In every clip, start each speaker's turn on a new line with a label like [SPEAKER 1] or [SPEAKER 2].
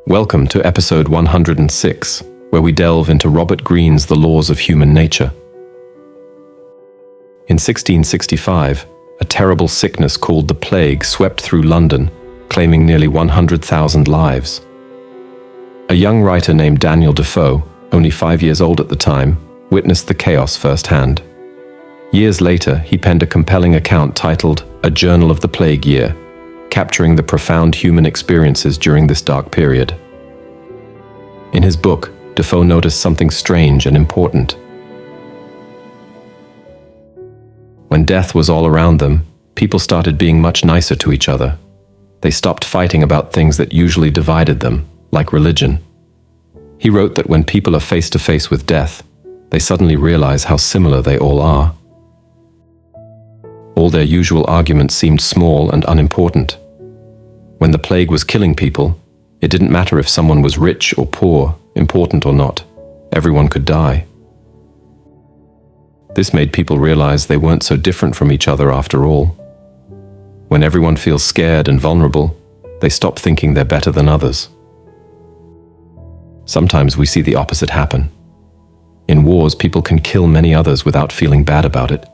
[SPEAKER 1] Welcome to episode 106, where we delve into Robert Greene's The Laws of Human Nature. In 1665, a terrible sickness called the plague swept through London, claiming nearly 100,000 lives. A young writer named Daniel Defoe, only 5 years old at the time, witnessed the chaos firsthand. Years later, he penned a compelling account titled A Journal of the Plague Year, capturing the profound human experiences during this dark period. In his book, Defoe noticed something strange and important. When death was all around them, people started being much nicer to each other. They stopped fighting about things that usually divided them, like religion. He wrote that when people are face to face with death, they suddenly realize how similar they all are. All their usual arguments seemed small and unimportant. When the plague was killing people, it didn't matter if someone was rich or poor, important or not. Everyone could die. This made people realize they weren't so different from each other after all. When everyone feels scared and vulnerable, they stop thinking they're better than others. Sometimes we see the opposite happen. In wars, people can kill many others without feeling bad about it.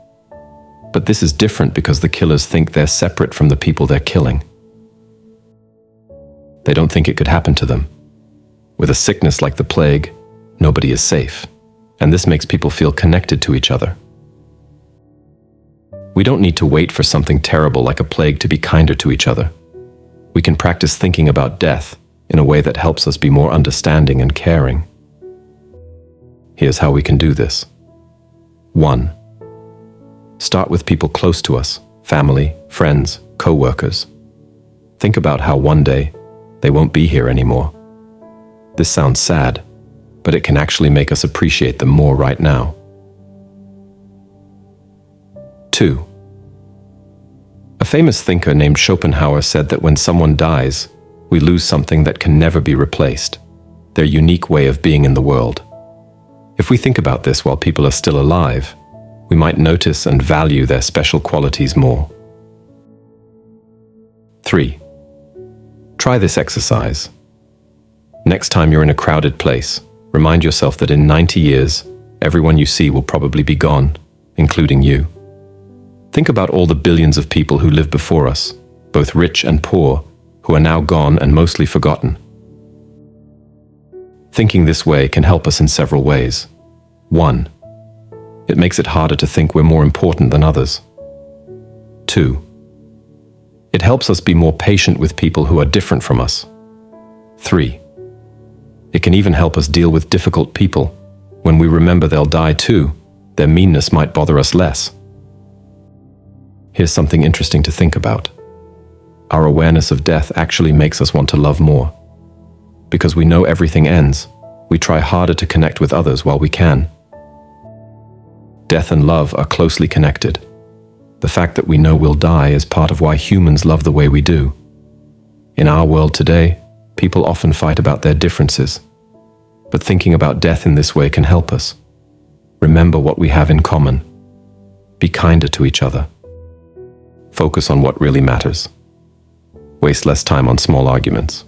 [SPEAKER 1] But this is different because the killers think they're separate from the people they're killing. They don't think it could happen to them. With a sickness like the plague, nobody is safe, and this makes people feel connected to each other. We don't need to wait for something terrible like a plague to be kinder to each other. We can practice thinking about death in a way that helps us be more understanding and caring. Here's how we can do this. 1. Start with people close to us, family, friends, co-workers. Think about how one day they won't be here anymore. This sounds sad, but it can actually make us appreciate them more right now. 2. A famous thinker named Schopenhauer said that when someone dies, we lose something that can never be replaced, their unique way of being in the world. If we think about this while people are still alive, we might notice and value their special qualities more. 3. Try this exercise. Next time you're in a crowded place, remind yourself that in 90 years, everyone you see will probably be gone, including you. Think about all the billions of people who lived before us, both rich and poor, who are now gone and mostly forgotten. Thinking this way can help us in several ways. 1. It makes it harder to think we're more important than others. 2. It helps us be more patient with people who are different from us. 3. It can even help us deal with difficult people. When we remember they'll die too, their meanness might bother us less. Here's something interesting to think about. Our awareness of death actually makes us want to love more. Because we know everything ends, we try harder to connect with others while we can. Death and love are closely connected. The fact that we know we'll die is part of why humans love the way we do. In our world today, people often fight about their differences. But thinking about death in this way can help us. Remember what we have in common. Be kinder to each other. Focus on what really matters. Waste less time on small arguments.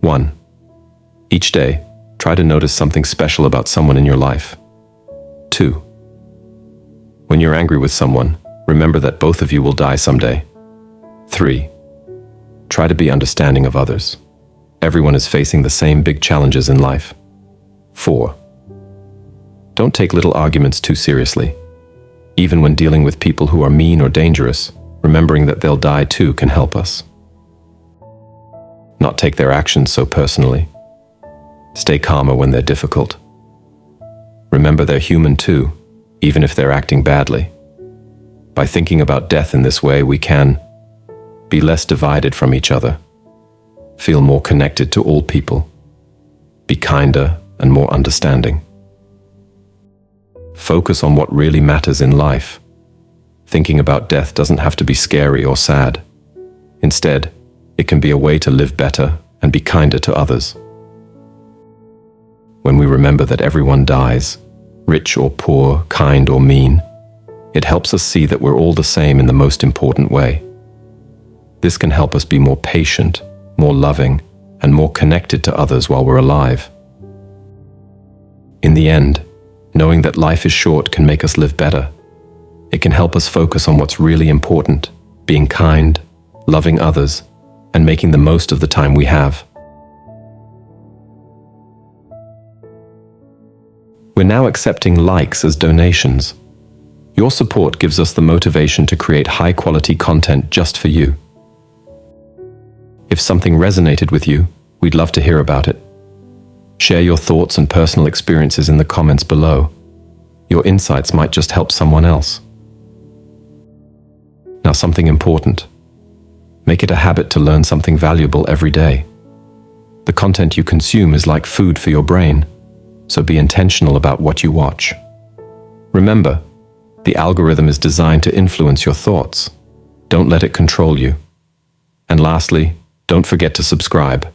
[SPEAKER 1] 1. Each day, try to notice something special about someone in your life. 2. When you're angry with someone, remember that both of you will die someday. 3. Try to be understanding of others. Everyone is facing the same big challenges in life. 4. Don't take little arguments too seriously. Even when dealing with people who are mean or dangerous, remembering that they'll die too can help us. Not take their actions so personally. Stay calmer when they're difficult. Remember they're human too, even if they're acting badly. By thinking about death in this way, we can be less divided from each other, feel more connected to all people, be kinder and more understanding. Focus on what really matters in life. Thinking about death doesn't have to be scary or sad. Instead, it can be a way to live better and be kinder to others. When we remember that everyone dies, rich or poor, kind or mean, it helps us see that we're all the same in the most important way. This can help us be more patient, more loving, and more connected to others while we're alive. In the end, knowing that life is short can make us live better. It can help us focus on what's really important, being kind, loving others, and making the most of the time we have. We're now accepting likes as donations. Your support gives us the motivation to create high-quality content just for you. If something resonated with you, we'd love to hear about it. Share your thoughts and personal experiences in the comments below. Your insights might just help someone else. Now, something important. Make it a habit to learn something valuable every day. The content you consume is like food for your brain, so be intentional about what you watch. Remember, the algorithm is designed to influence your thoughts. Don't let it control you. And lastly, don't forget to subscribe.